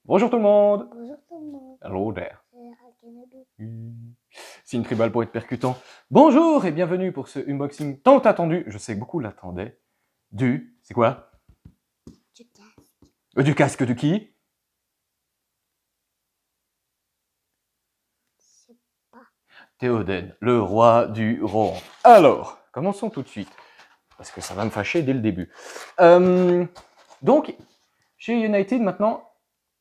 Bonjour tout le monde. Bonjour tout le monde. Hello there. C'est Rakanabi. C'est une tribale pour être percutant. Bonjour et bienvenue pour ce unboxing tant attendu, je sais que beaucoup l'attendaient, c'est quoi? Du casque. Du casque de qui? Je sais pas. Théoden, le roi du Rohan. Alors, commençons tout de suite, parce que ça va me fâcher dès le début. Donc, chez United maintenant,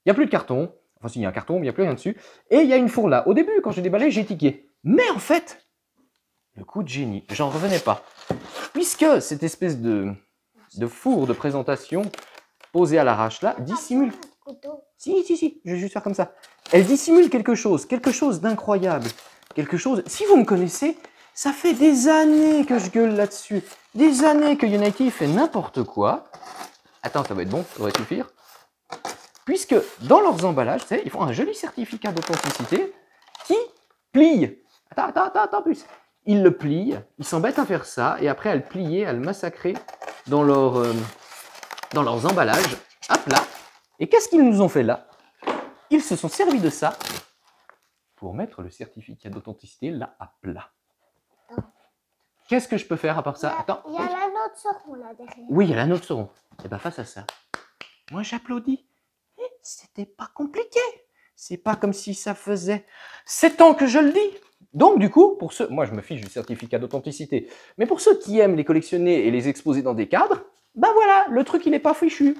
il n'y a plus de carton. Enfin, si, il y a un carton, mais il n'y a plus rien dessus. Et il y a une fourre là. Au début, quand j'ai déballé, j'ai tiqué. Mais en fait, le coup de génie, j'en revenais pas. Puisque cette espèce de four de présentation posée à l'arrache là dissimule. Si, je vais juste faire comme ça. Elle dissimule quelque chose d'incroyable. Quelque chose. Si vous me connaissez, ça fait des années que je gueule là-dessus. Des années que United fait n'importe quoi. Attends, ça va être bon, ça devrait suffire. Puisque dans leurs emballages, ils font un joli certificat d'authenticité qui plie. Attends, plus. Ils le plient, ils s'embêtent à faire ça, et après à le plier, à le massacrer dans leurs emballages, à plat. Et qu'est-ce qu'ils nous ont fait là? Ils se sont servis de ça pour mettre le certificat d'authenticité là à plat. Qu'est-ce que je peux faire à part ça? Attends. Il y a l'anneau de Sauron là derrière. Oui, il y a l'anneau de Sauron. Et bien face à ça, moi j'applaudis. C'était pas compliqué. C'est pas comme si ça faisait 7 ans que je le dis. Donc du coup, pour ceux, moi je me fiche du certificat d'authenticité, mais pour ceux qui aiment les collectionner et les exposer dans des cadres, ben voilà, le truc il n'est pas fichu.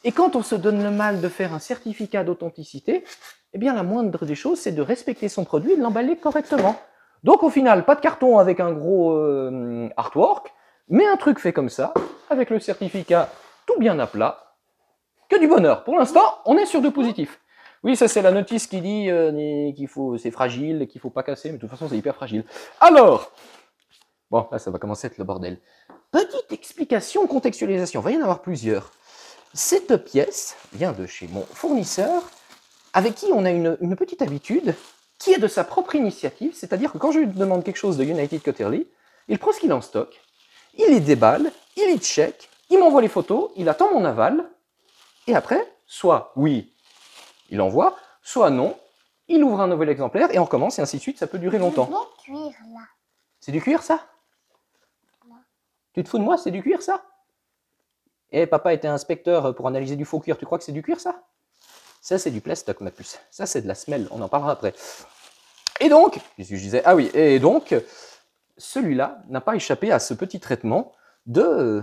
Et quand on se donne le mal de faire un certificat d'authenticité, eh bien la moindre des choses, c'est de respecter son produit et de l'emballer correctement. Donc au final, pas de carton avec un gros artwork, mais un truc fait comme ça, avec le certificat tout bien à plat, que du bonheur. Pour l'instant, on est sur du positif. Oui, ça c'est la notice qui dit qu'il faut, c'est fragile, qu'il faut pas casser, mais de toute façon c'est hyper fragile. Alors, bon, là ça va commencer à être le bordel. Petite explication, contextualisation, il va y en avoir plusieurs. Cette pièce vient de chez mon fournisseur, avec qui on a une petite habitude, qui est de sa propre initiative, c'est-à-dire que quand je lui demande quelque chose de United Cutterly, il prend ce qu'il a en stock, il les déballe, il les check, il m'envoie les photos, il attend mon aval, et après, soit oui, il envoie, soit non, il ouvre un nouvel exemplaire et on recommence et ainsi de suite, ça peut durer longtemps. C'est du cuir là. C'est du cuir ça? Là. Tu te fous de moi, c'est du cuir ça? Eh, papa était inspecteur pour analyser du faux cuir, tu crois que c'est du cuir ça? Ça c'est du plastoc ma puce, ça c'est de la semelle, on en parlera après. Et donc, qu'est-ce que je disais? Ah oui, et donc, celui-là n'a pas échappé à ce petit traitement de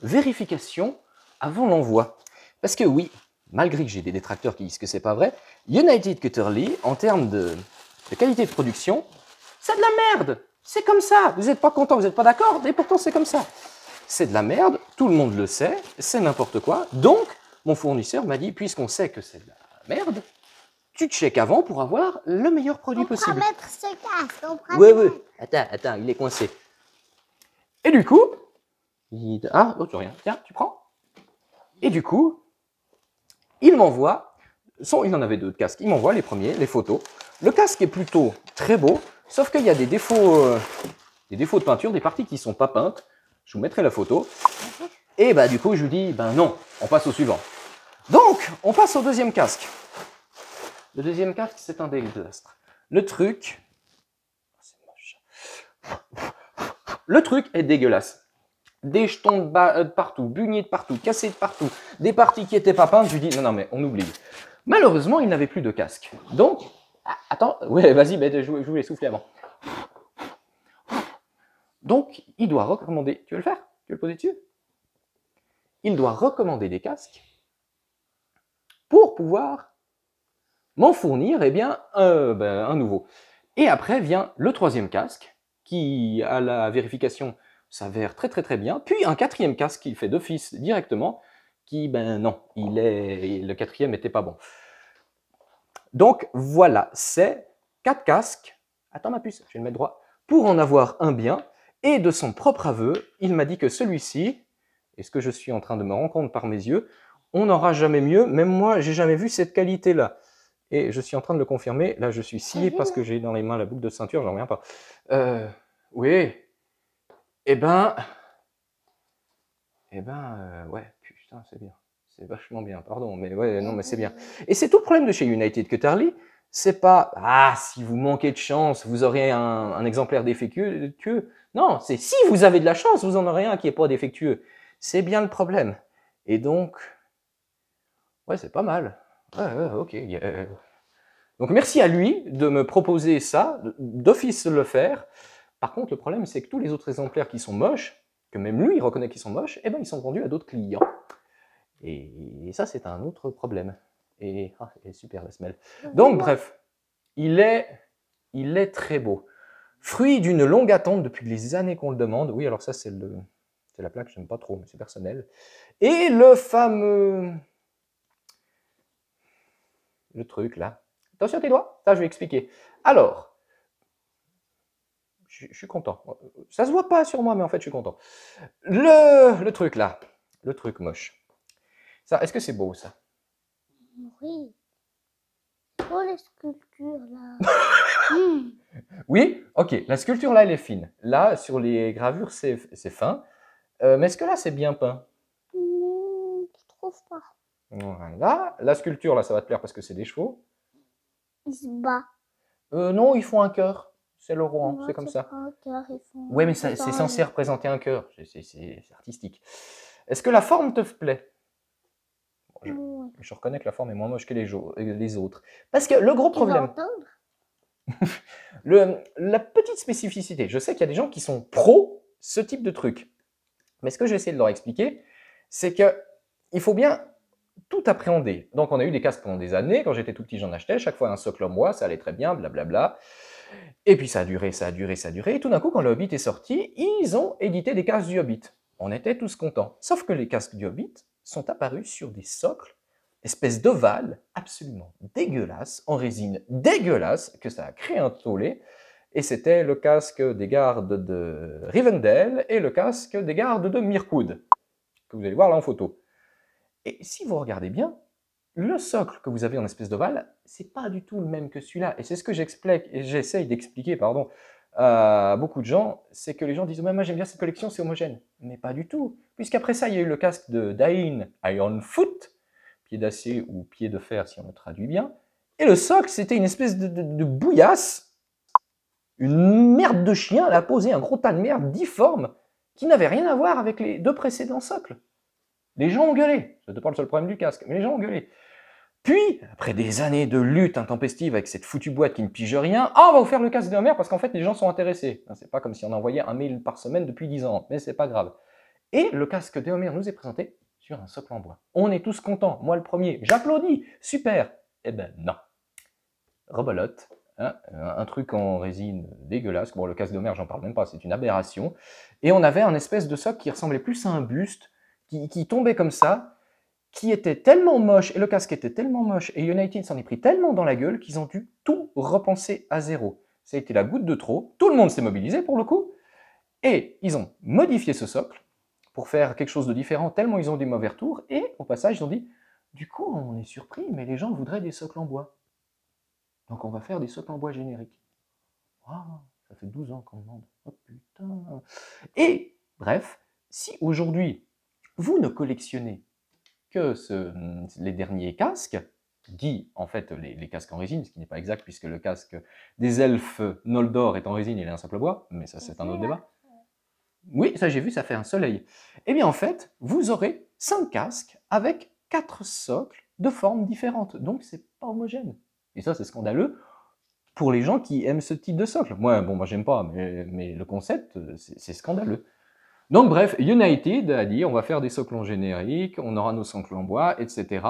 vérification avant l'envoi. Parce que oui, malgré que j'ai des détracteurs qui disent que c'est pas vrai, United Cutterly, en termes de qualité de production, c'est de la merde. C'est comme ça. Vous n'êtes pas content, vous n'êtes pas d'accord, et pourtant c'est comme ça. C'est de la merde, tout le monde le sait, c'est n'importe quoi. Donc, mon fournisseur m'a dit, puisqu'on sait que c'est de la merde, tu checkes avant pour avoir le meilleur produit possible. On pourra mettre ce casque. On pourra Oui. Attends, il est coincé. Et du coup, ah, oh, tu rien. Tiens, tu prends. Et du coup, il m'envoie, il en avait deux de casques, il m'envoie les premiers, les photos. Le casque est plutôt très beau, sauf qu'il y a des défauts de peinture, des parties qui ne sont pas peintes. Je vous mettrai la photo. Et bah du coup, je lui dis, ben non, on passe au suivant. Donc, on passe au deuxième casque. Le deuxième casque, c'est un désastre. Le truc, c'est moche. Le truc est dégueulasse. Des jetons de partout, buniers de partout, cassés de partout, des parties qui n'étaient pas peintes. Je lui dis, non, mais on oublie. Malheureusement, il n'avait plus de casque. Donc, attends, ouais, vas-y, je voulais souffler avant. Donc, il doit recommander, tu veux le faire? Tu veux le poser dessus? Il doit recommander des casques pour pouvoir m'en fournir un nouveau. Et après vient le troisième casque qui, à la vérification, s'avère très bien. Puis un quatrième casque qu'il fait d'office directement qui, ben non, le quatrième n'était pas bon. Donc voilà, c'est 4 casques. Attends ma puce, je vais le mettre droit. Pour en avoir un bien. Et de son propre aveu, il m'a dit que celui-ci, et ce que je suis en train de me rendre compte par mes yeux, on n'aura jamais mieux. Même moi, j'ai jamais vu cette qualité-là. Et je suis en train de le confirmer. Là, je suis scié parce que j'ai dans les mains la boucle de ceinture, j'en reviens pas. Oui. Eh ben, ouais, putain, c'est bien. C'est vachement bien, pardon, mais ouais, non, mais c'est bien. Et c'est tout le problème de chez United Cutterly, c'est pas « Ah, si vous manquez de chance, vous aurez un exemplaire défectueux. » Non, c'est si vous avez de la chance, vous en aurez un qui n'est pas défectueux. C'est bien le problème. Et donc, ouais, c'est pas mal. Ouais, ok. Donc merci à lui de me proposer ça, d'office le faire. Par contre, le problème, c'est que tous les autres exemplaires qui sont moches, que même lui, il reconnaît qu'ils sont moches, eh ben, ils sont vendus à d'autres clients. Et ça, c'est un autre problème. Et super la semelle. Donc, bref, il est très beau. Fruit d'une longue attente depuis les années qu'on le demande. Oui, alors ça, c'est la plaque, j'aime pas trop, mais c'est personnel. Et le fameux... Le truc, là. Attention tes doigts, ça, je vais expliquer. Alors, je suis content. Ça se voit pas sur moi, mais en fait, je suis content. Le truc, là. Le truc moche. Ça, est-ce que c'est beau, ça? Oui. Oh, les sculptures, là. Oui, ok. La sculpture, là, elle est fine. Là, sur les gravures, c'est fin. Mais est-ce que là, c'est bien peint? Je trouve pas. Voilà. La sculpture, là, ça va te plaire parce que c'est des chevaux. Il se bat. Non, ils font un cœur. C'est le roi, c'est comme ça. Pas un cœur, ils font Oui, mais c'est censé représenter un cœur. C'est artistique. Est-ce que la forme te plaît? Je reconnais que la forme est moins moche que les autres. Parce que le gros problème... la petite spécificité, je sais qu'il y a des gens qui sont pro ce type de truc. Mais ce que je vais essayer de leur expliquer, c'est qu'il faut bien tout appréhender. Donc on a eu des casques pendant des années, quand j'étais tout petit j'en achetais, chaque fois un socle en bois, ça allait très bien, blablabla. Et puis ça a duré, et tout d'un coup quand le Hobbit est sorti, ils ont édité des casques du Hobbit. On était tous contents. Sauf que les casques du Hobbit sont apparus sur des socles, espèce d'ovale absolument dégueulasse, en résine dégueulasse, que ça a créé un tollé. Et c'était le casque des gardes de Rivendell et le casque des gardes de Mirkwood, que vous allez voir là en photo. Et si vous regardez bien, le socle que vous avez en espèce d'ovale, c'est pas du tout le même que celui-là. Et c'est ce que j'essaye d'expliquer, pardon, à beaucoup de gens, c'est que les gens disent « Moi j'aime bien cette collection, c'est homogène ». Mais pas du tout, puisqu'après ça, il y a eu le casque de Dain Ironfoot, pied d'acier ou pied de fer si on le traduit bien, et le socle, c'était une espèce de bouillasse, une merde de chien, elle a posé un gros tas de merde difforme, qui n'avait rien à voir avec les deux précédents socles. Les gens ont gueulé, c'était pas le seul problème du casque, mais les gens ont gueulé. Puis, après des années de lutte intempestive avec cette foutue boîte qui ne pige rien, on va vous faire le casque de Homer parce qu'en fait les gens sont intéressés. C'est pas comme si on envoyait un mail par semaine depuis 10 ans, mais c'est pas grave. Et le casque de Homer nous est présenté sur un socle en bois. On est tous contents, moi le premier, j'applaudis, super. Eh ben non. Rebolote, hein, un truc en résine dégueulasse. Bon, le casque de Homer, j'en parle même pas, c'est une aberration. Et on avait un espèce de socle qui ressemblait plus à un buste, qui tombait comme ça, qui était tellement moche, et le casque était tellement moche, et United s'en est pris tellement dans la gueule qu'ils ont dû tout repenser à zéro. Ça a été la goutte de trop, tout le monde s'est mobilisé pour le coup, et ils ont modifié ce socle pour faire quelque chose de différent, tellement ils ont des mauvais retours, et au passage ils ont dit « Du coup, on est surpris, mais les gens voudraient des socles en bois. Donc on va faire des socles en bois génériques. Ah, ça fait 12 ans qu'on demande. Oh putain. » Et bref, si aujourd'hui vous ne collectionnez que les derniers casques, dit en fait les casques en résine, ce qui n'est pas exact puisque le casque des elfes Noldor est en résine, il est un simple bois, mais ça c'est un autre débat. Oui, ça j'ai vu, ça fait un soleil. Eh bien en fait, vous aurez 5 casques avec 4 socles de formes différentes, donc c'est pas homogène. Et ça c'est scandaleux pour les gens qui aiment ce type de socle. Moi j'aime pas, mais le concept, c'est scandaleux. Donc bref, United a dit on va faire des socles en générique, on aura nos socles en bois, etc.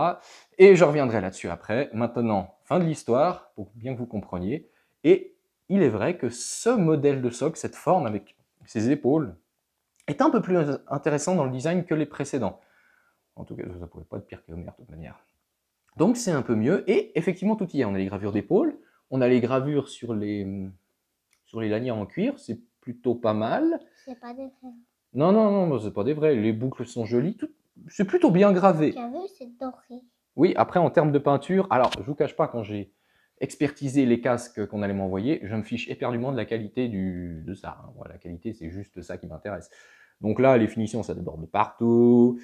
Et je reviendrai là-dessus après. Maintenant, fin de l'histoire, pour bien que vous compreniez. Et il est vrai que ce modèle de socle, cette forme avec ses épaules, est un peu plus intéressant dans le design que les précédents. En tout cas, ça ne pouvait pas être pire que Homer de toute manière. Donc c'est un peu mieux. Et effectivement, tout y est. On a les gravures d'épaules, on a les gravures sur les lanières en cuir, c'est plutôt pas mal. C'est pas des vrais. Non, c'est pas des vrais. Les boucles sont jolies. C'est plutôt bien gravé. Tu as vu, c'est doré. Oui, après, en termes de peinture, alors, je vous cache pas, quand j'ai expertisé les casques qu'on allait m'envoyer, je me fiche éperdument de la qualité de ça. Hein. Voilà, la qualité, c'est juste ça qui m'intéresse. Donc là, les finitions, ça déborde de partout.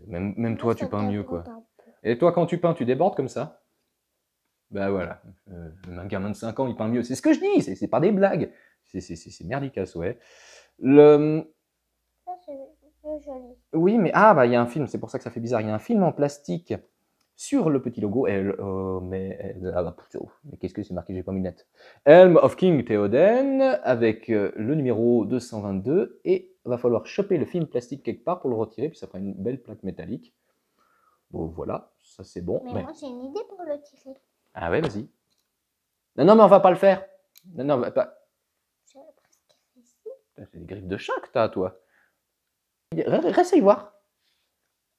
Même toi, tu peins mieux, quoi. Un peu. Et toi, quand tu peins, tu débordes comme ça? Bah voilà. Un gamin de 5 ans, il peint mieux. C'est ce que je dis, c'est pas des blagues. C'est merdicasse, ouais. Ça, c'est plus joli. Oui, mais bah, il y a un film, c'est pour ça que ça fait bizarre. Il y a un film en plastique sur le petit logo. Mais qu'est-ce que c'est marqué? J'ai pas mis net. Helm of King Théoden avec le numéro 222. Et il va falloir choper le film plastique quelque part pour le retirer, puis ça fera une belle plaque métallique. Bon, voilà, ça c'est bon. Mais moi, j'ai une idée pour le tirer. Ah ouais, vas-y. Non, mais on va pas le faire. Non, on va pas. J'ai presque fait ici. C'est des griffes de chat que t'as, toi. Réessaye voir.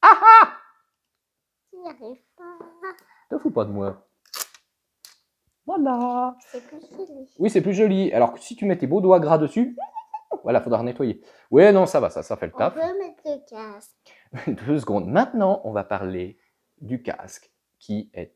Ah ah! Tu n'y arrives pas. Te fous pas de moi. Voilà. C'est plus joli. Oui, c'est plus joli. Alors que si tu mets tes beaux doigts gras dessus, voilà, faudra nettoyer. Ouais, non, ça va, ça fait le On taf. peut mettre le casque. 2 secondes. Maintenant, on va parler du casque qui est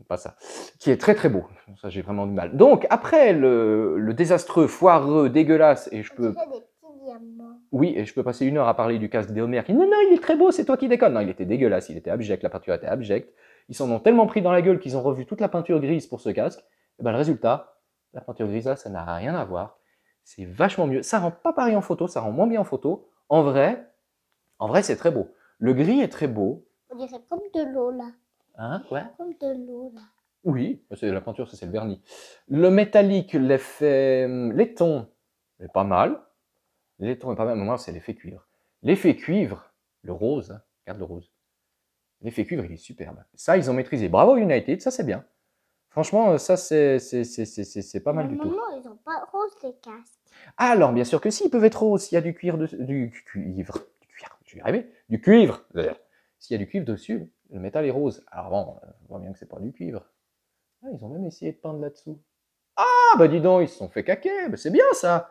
pas ça, qui est très très beau. Ça, j'ai vraiment du mal. Donc, après le désastreux, foireux, dégueulasse, et je On peux... dirait des petits diamants. Oui, et je peux passer 1 heure à parler du casque d'Homer qui, non, il est très beau, c'est toi qui déconnes. Non, il était dégueulasse, il était abject, la peinture était abjecte. Ils s'en ont tellement pris dans la gueule qu'ils ont revu toute la peinture grise pour ce casque. Et ben, le résultat, la peinture grise là, ça n'a rien à voir. C'est vachement mieux. Ça rend pas pareil en photo, ça rend moins bien en photo. En vrai, c'est très beau. Le gris est très beau. On dirait comme de l'eau là. Hein, ouais. Comme de l'eau là. Oui, c'est la peinture, ça c'est le vernis. Le métallique, l'effet laiton est pas mal. Laiton est pas mal, mais moi c'est l'effet cuivre. L'effet cuivre, le rose, hein, regarde le rose. L'effet cuivre, il est superbe. Ça, ils ont maîtrisé. Bravo United, ça c'est bien. Franchement, ça c'est pas mal du tout. Normalement, ils n'ont pas rose les casques. Alors, bien sûr que si, ils peuvent être roses s'il y a du cuir dessus. Du cuivre, je vais y arriver. Du cuivre. S'il y a du cuivre dessus, le métal est rose. Alors bon, on voit bien que c'est pas du cuivre. Ah, ils ont même essayé de peindre là-dessous. Ah, bah dis donc, ils se sont fait caquer. Bah, c'est bien ça.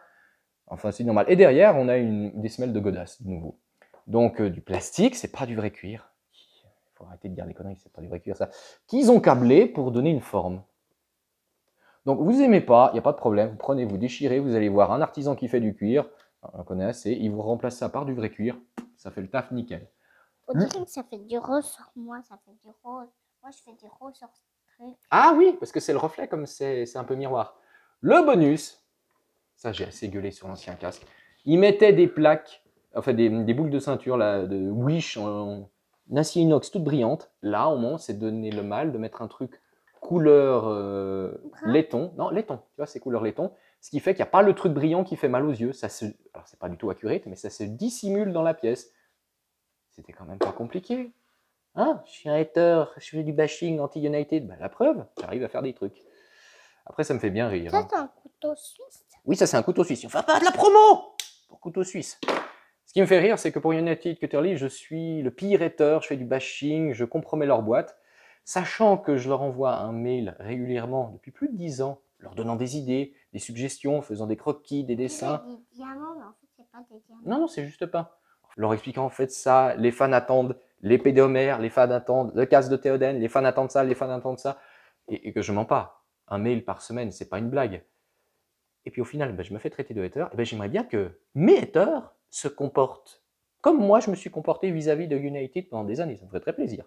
Enfin, c'est normal. Et derrière, on a des semelles de godasses, de nouveau. Donc, du plastique, c'est pas du vrai cuir. Il faut arrêter de dire des conneries, c'est pas du vrai cuir ça. Qu'ils ont câblé pour donner une forme. Donc, vous aimez pas, il n'y a pas de problème. Vous prenez, vous déchirez, vous allez voir un artisan qui fait du cuir. On connaît assez. Il vous remplace ça par du vrai cuir. Ça fait le taf nickel. On dirait que ça fait du rose sur moi, ça fait du rose. Moi, je fais du rose sur ce truc. Ah oui, parce que c'est le reflet, comme c'est un peu miroir. Le bonus, ça j'ai assez gueulé sur l'ancien casque, ils mettaient des plaques, enfin des boucles de ceinture là, de Wish en acier inox toute brillante. Là, au moins, c'est donner le mal de mettre un truc couleur laiton. Non, laiton, tu vois, c'est couleur laiton. Ce qui fait qu'il n'y a pas le truc brillant qui fait mal aux yeux. Alors, c'est pas du tout accurate, mais ça se dissimule dans la pièce. C'était quand même pas compliqué. Hein, je suis un hater, je fais du bashing anti-United. Bah, la preuve, j'arrive à faire des trucs. Après, ça me fait bien rire. Ça, c'est un couteau suisse. Oui, ça, c'est un couteau suisse. Enfin, pas de la promo pour couteau suisse. Ce qui me fait rire, c'est que pour United Cutterly, je suis le pire hater, je fais du bashing, je compromets leur boîte, sachant que je leur envoie un mail régulièrement depuis plus de 10 ans, leur donnant des idées, des suggestions, faisant des croquis, des dessins. Il y a des diamants, mais en fait, c'est pas des diamants. Non, c'est juste pas. Leur expliquant en fait ça, les fans attendent l'épée d'Homer, les fans attendent le casque de Théoden, les fans attendent ça, les fans attendent ça, et que je mens pas. Un mail par semaine, c'est pas une blague. Et puis au final, je me fais traiter de hater, et j'aimerais bien que mes haters se comportent comme moi je me suis comporté vis-à-vis de United pendant des années, ça me ferait très plaisir.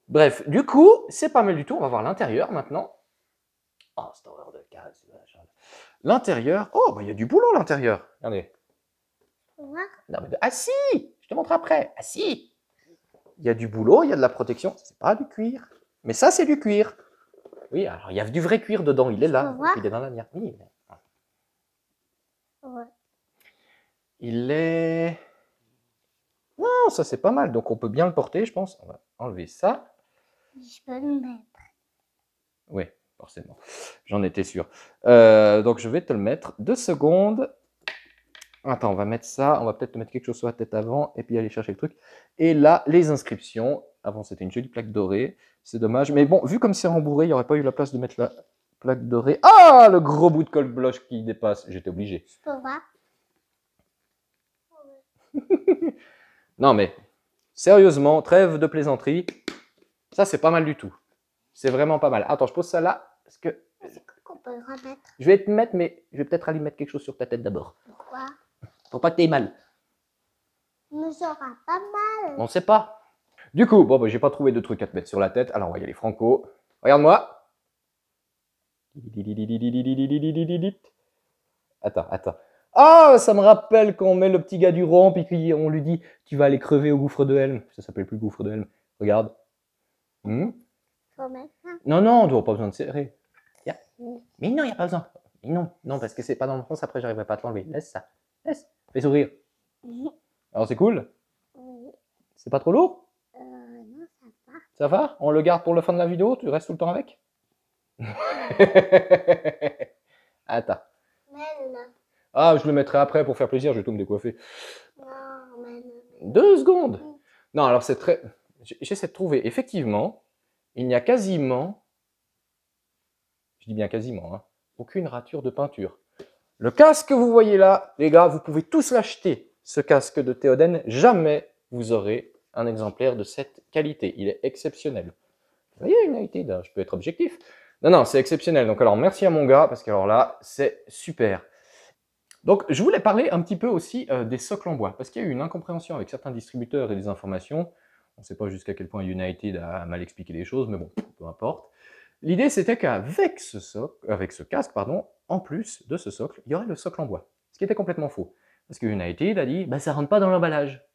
Bref, du coup, c'est pas mal du tout, on va voir l'intérieur maintenant. Oh, cette horreur de case. L'intérieur, oh, il y a du boulot à l'intérieur. Regardez. Ouais. Non, mais ah si, je te montre après. Ah si, il y a du boulot, il y a de la protection. C'est pas du cuir, mais ça c'est du cuir. Oui, alors il y a du vrai cuir dedans, il est là, il est dans la mienne. Oui. Ouais. Il est... Non, ça c'est pas mal, donc on peut bien le porter, je pense. On va enlever ça. Je peux le mettre. Oui, forcément. J'en étais sûr. Donc je vais te le mettre. 2 secondes. Attends, on va mettre ça. On va peut-être te mettre quelque chose sur la tête avant et puis aller chercher le truc. Et là, les inscriptions. Avant, c'était une jolie plaque dorée. C'est dommage. Mais bon, vu comme c'est rembourré, il n'y aurait pas eu la place de mettre la plaque dorée. Ah, le gros bout de colle blanche qui dépasse. J'étais obligé. Je peux voir. Non, mais sérieusement, trêve de plaisanterie. Ça, c'est pas mal du tout. C'est vraiment pas mal. Attends, je pose ça là. Parce que C'est qu'on peut le remettre. je vais te mettre, mais je vais peut-être aller mettre quelque chose sur ta tête d'abord. Pourquoi? Pour pas que t'aies mal. Mais ça aura pas mal. On sait pas. Du coup, bon, bah, j'ai pas trouvé de truc à te mettre sur la tête, alors on va y aller franco. Regarde-moi. Attends. Ah, ça me rappelle quand on met le petit gars du rond, puis qu'on lui dit « Tu vas aller crever au gouffre de Helm ». Ça s'appelle plus gouffre de Helm. Regarde. Faut mettre ça. Non, on doit pas besoin de serrer. Mais non, il n'y a pas besoin. Mais non, parce que c'est pas dans le sens, après j'arriverai pas à te l'enlever. Laisse ça. Laisse. Fais sourire. Alors c'est cool? Oui. C'est pas trop lourd? Non, ça va. Ça va? On le garde pour le fin de la vidéo? Tu restes tout le temps avec? Attends. Mais non. Ah, je le mettrai après pour faire plaisir, je vais tout me décoiffer. Non, mais non. 2 secondes. Non, alors c'est très... J'essaie de trouver. Effectivement, il n'y a quasiment... Je dis bien quasiment, hein, aucune rature de peinture. Le casque que vous voyez là, les gars, vous pouvez tous l'acheter, ce casque de Théoden. Jamais vous aurez un exemplaire de cette qualité. Il est exceptionnel. Vous voyez, United, je peux être objectif. Non, c'est exceptionnel. Donc alors, merci à mon gars, parce que alors là, c'est super. Donc, je voulais parler un petit peu aussi des socles en bois, parce qu'il y a eu une incompréhension avec certains distributeurs et des informations. On ne sait pas jusqu'à quel point United a mal expliqué les choses, mais bon, peu importe. L'idée, c'était qu'avec ce casque, en plus de ce socle, il y aurait le socle en bois. Ce qui était complètement faux. Parce que United a dit, bah, ça rentre pas dans l'emballage.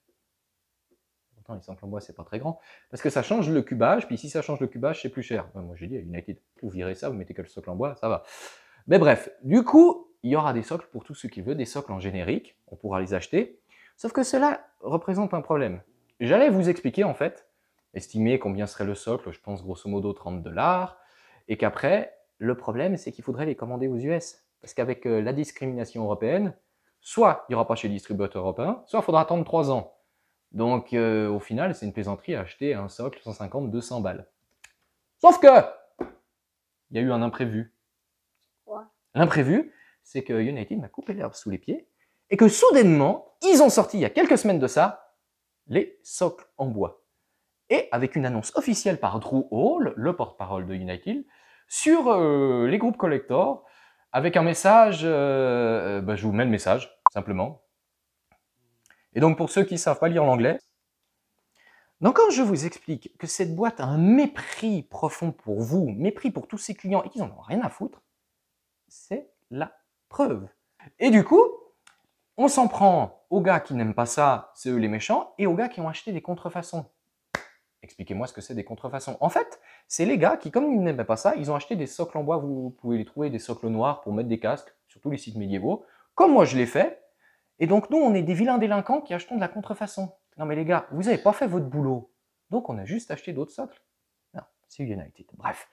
Pourtant, les socles en bois, c'est pas très grand. Parce que ça change le cubage, puis si ça change le cubage, c'est plus cher. Moi, j'ai dit à United, vous virez ça, vous mettez que le socle en bois, ça va. Mais bref, du coup, il y aura des socles pour tous ceux qui veulent, des socles en générique, on pourra les acheter. Sauf que cela représente un problème. J'allais vous expliquer, en fait, estimer combien serait le socle, je pense grosso modo 30 $. Et qu'après, le problème, c'est qu'il faudrait les commander aux US. Parce qu'avec la discrimination européenne, soit il n'y aura pas chez les distributeurs européens, soit il faudra attendre 3 ans. Donc, au final, c'est une plaisanterie à acheter un socle 150-200 $. Sauf que, il y a eu un imprévu. Ouais. L'imprévu, c'est que United m'a coupé l'herbe sous les pieds et que soudainement, ils ont sorti il y a quelques semaines de ça, les socles en bois. Et avec une annonce officielle par Drew Hall, le porte-parole de United, sur les groupes collector, avec un message, je vous mets le message, simplement. Et donc pour ceux qui ne savent pas lire l'anglais, donc quand je vous explique que cette boîte a un mépris profond pour vous, mépris pour tous ses clients et qu'ils n'en ont rien à foutre, c'est la preuve. Et du coup, on s'en prend aux gars qui n'aiment pas ça, c'est eux les méchants, et aux gars qui ont acheté des contrefaçons. Expliquez-moi ce que c'est des contrefaçons. En fait, c'est les gars qui, comme ils n'aimaient pas ça, ils ont acheté des socles en bois, vous pouvez les trouver, des socles noirs pour mettre des casques, sur tous les sites médiévaux, comme moi je l'ai fait. Et donc nous, on est des vilains délinquants qui achetons de la contrefaçon. Non mais les gars, vous n'avez pas fait votre boulot. Donc on a juste acheté d'autres socles. Non, c'est United. Bref.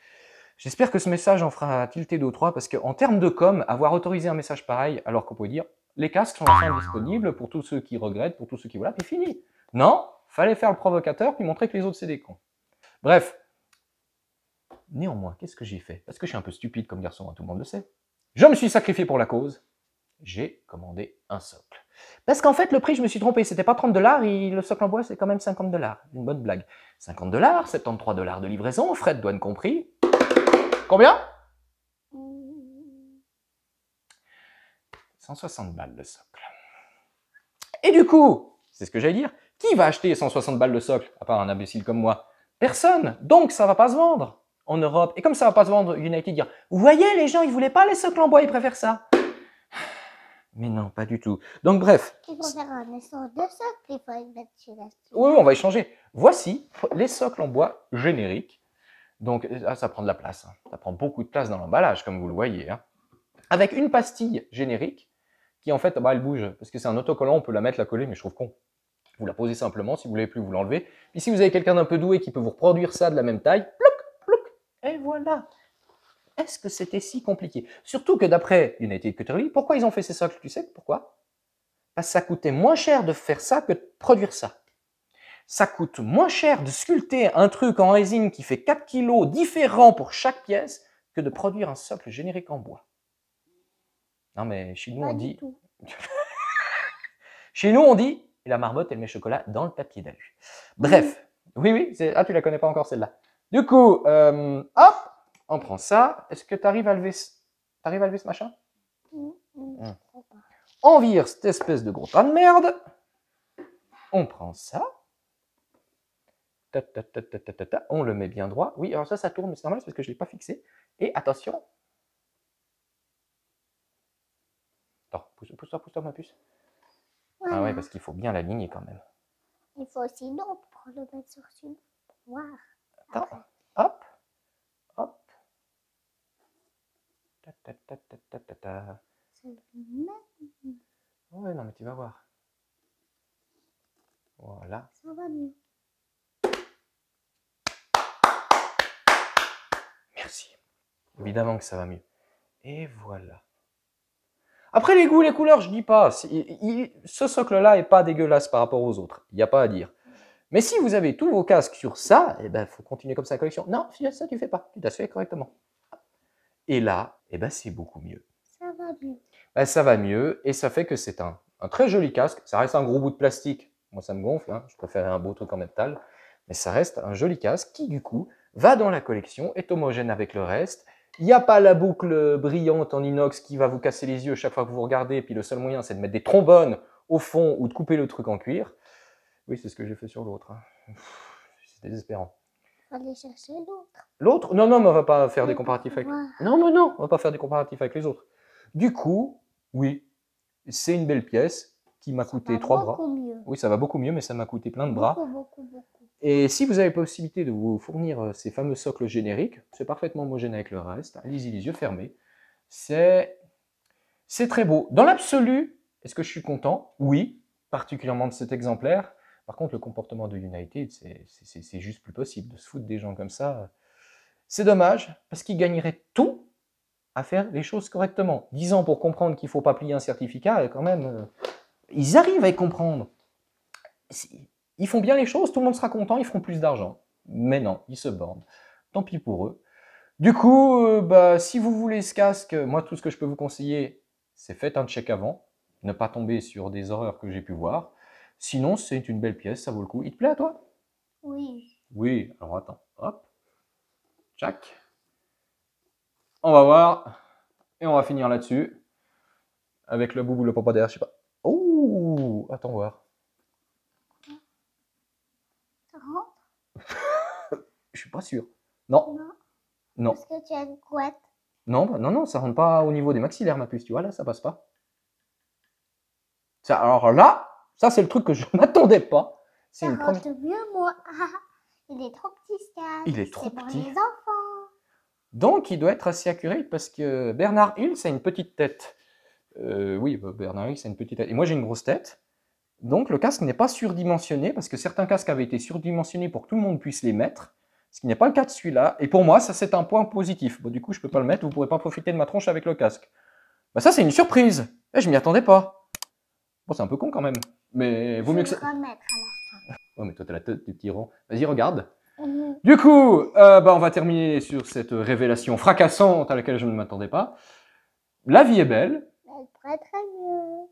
J'espère que ce message en fera tilter 2 ou 3, parce qu'en termes de com, avoir autorisé un message pareil, alors qu'on pouvait dire les casques sont enfin disponibles pour tous ceux qui regrettent, pour tous ceux qui voilà, puis fini. Non, fallait faire le provocateur puis montrer que les autres c'est des cons. Bref. Néanmoins, qu'est-ce que j'ai fait? Parce que je suis un peu stupide comme garçon, tout le monde le sait. Je me suis sacrifié pour la cause. J'ai commandé un socle. Parce qu'en fait, le prix, je me suis trompé. C'était pas 30 $, et le socle en bois, c'est quand même 50 $. Une bonne blague. 50 $, 73 $ de livraison, frais de douane compris. Combien? 160 balles le socle. Et du coup, c'est ce que j'allais dire, qui va acheter 160 balles le socle, à part un imbécile comme moi? Personne. Donc, ça va pas se vendre en Europe. Et comme ça va pas se vendre, United dire, vous voyez, les gens, ils voulaient pas les socles en bois, ils préfèrent ça. Mais non, pas du tout. Donc, bref. Il faut faire un essor de socle, il faut les mettre sur la suite. Oui, on va échanger. Voici les socles en bois génériques. Donc, ça prend de la place. Ça prend beaucoup de place dans l'emballage, comme vous le voyez. Avec une pastille générique qui, en fait, elle bouge. Parce que c'est un autocollant, on peut la mettre, la coller, mais je trouve con. Vous la posez simplement, si vous ne voulez plus, vous l'enlevez. Puis si vous avez quelqu'un d'un peu doué qui peut vous reproduire ça de la même taille, plouc, plouc, et voilà. Est-ce que c'était si compliqué? Surtout que d'après United Cutlery, pourquoi ils ont fait ces socles? Tu sais pourquoi? Parce que ça coûtait moins cher de faire ça que de produire ça. Ça coûte moins cher de sculpter un truc en résine qui fait 4 kilos différents pour chaque pièce que de produire un socle générique en bois. Non mais chez nous on dit... Chez nous on dit, et la marmotte elle met chocolat dans le papier d'alu. Bref, oui, ah tu la connais pas encore celle-là. Du coup, hop, on prend ça. Est-ce que tu arrives à lever ce machin? On vire cette espèce de gros tas de merde. On prend ça. Ta, ta, ta, ta, ta, ta, ta. On le met bien droit. Oui, alors ça tourne, mais c'est normal parce que je ne l'ai pas fixé. Et attention. Attends, pousse-toi, ma puce. Voilà. Ah ouais, parce qu'il faut bien l'aligner quand même. Il faut aussi d'autres pour le mettre sur une pour voir. Attends, hop, hop. Ta, ta, ta, ta, ta, ta, ta. C'est le même. Ouais, non, mais tu vas voir. Voilà. Ça va mieux. Merci. Évidemment que ça va mieux. Et voilà. Après, les goûts, les couleurs, je dis pas. Ce socle-là est pas dégueulasse par rapport aux autres. Il n'y a pas à dire. Mais si vous avez tous vos casques sur ça, eh ben, faut continuer comme ça la collection. Non, ça, tu fais pas. Tu t'as fait correctement. Et là, eh ben, c'est beaucoup mieux. Ça va mieux. Ben, ça va mieux et ça fait que c'est un très joli casque. Ça reste un gros bout de plastique. Moi, ça me gonfle. Hein. Je préférais un beau truc en métal. Mais ça reste un joli casque qui, du coup, va dans la collection, est homogène avec le reste. Il n'y a pas la boucle brillante en inox qui va vous casser les yeux chaque fois que vous regardez. Et puis le seul moyen, c'est de mettre des trombones au fond ou de couper le truc en cuir. Oui, c'est ce que j'ai fait sur l'autre. C'est désespérant. Il faut aller chercher l'autre. L'autre? Non, mais on va pas faire des comparatifs avec... Wow. Non, mais non, on va pas faire des comparatifs avec les autres. Du coup, oui, c'est une belle pièce qui m'a coûté 3 bras. Mieux. Oui, ça va beaucoup mieux, mais ça m'a coûté plein de bras. Beaucoup. Et si vous avez la possibilité de vous fournir ces fameux socles génériques, c'est parfaitement homogène avec le reste. Allez-y les yeux fermés. C'est très beau. Dans l'absolu, est-ce que je suis content? Oui, particulièrement de cet exemplaire. Par contre, le comportement de United, c'est juste plus possible. De se foutre des gens comme ça, c'est dommage, parce qu'ils gagneraient tout à faire les choses correctement. 10 ans pour comprendre qu'il ne faut pas plier un certificat, et quand même, ils arrivent à y comprendre. Ils font bien les choses, tout le monde sera content, ils feront plus d'argent. Mais non, ils se bornent. Tant pis pour eux. Du coup, si vous voulez ce casque, moi, tout ce que je peux vous conseiller, c'est faites un check avant. Ne pas tomber sur des horreurs que j'ai pu voir. Sinon, c'est une belle pièce, ça vaut le coup. Il te plaît à toi? Oui. Oui, alors attends. Hop. Tchac. On va voir. Et on va finir là-dessus. Avec le boubou, le papa derrière, je sais pas. Oh, attends voir. Ça rentre? Je suis pas sûr. Non. Non. Est-ce que tu as une couette? Non, ça rentre pas au niveau des maxillaires, ma puce. Tu vois, là, ça passe pas. Ça, alors là, ça, c'est le truc que je m'attendais pas. Ça rentre mieux, moi. Il est trop petit, ce casque. Il est trop pour petit. les enfants. Donc, il doit être assez accurate parce que Bernard Hill, c'est une petite tête. Oui, Bernard Hill, c'est une petite tête. Et moi, j'ai une grosse tête. Donc, le casque n'est pas surdimensionné parce que certains casques avaient été surdimensionnés pour que tout le monde puisse les mettre. Ce qui n'est pas le cas de celui-là. Et pour moi, ça, c'est un point positif. Bon, du coup, je ne peux pas le mettre. Vous ne pourrez pas profiter de ma tronche avec le casque. Bah, ça, c'est une surprise. Et je m'y attendais pas. Bon, c'est un peu con quand même. Mais vaut mieux que ça. Je vais le remettre à la fin. Oh, mais toi, t'as la tête du tyran. Vas-y, regarde. Mhm. Du coup, on va terminer sur cette révélation fracassante à laquelle je ne m'attendais pas. La vie est belle. Elle pourrait être mieux.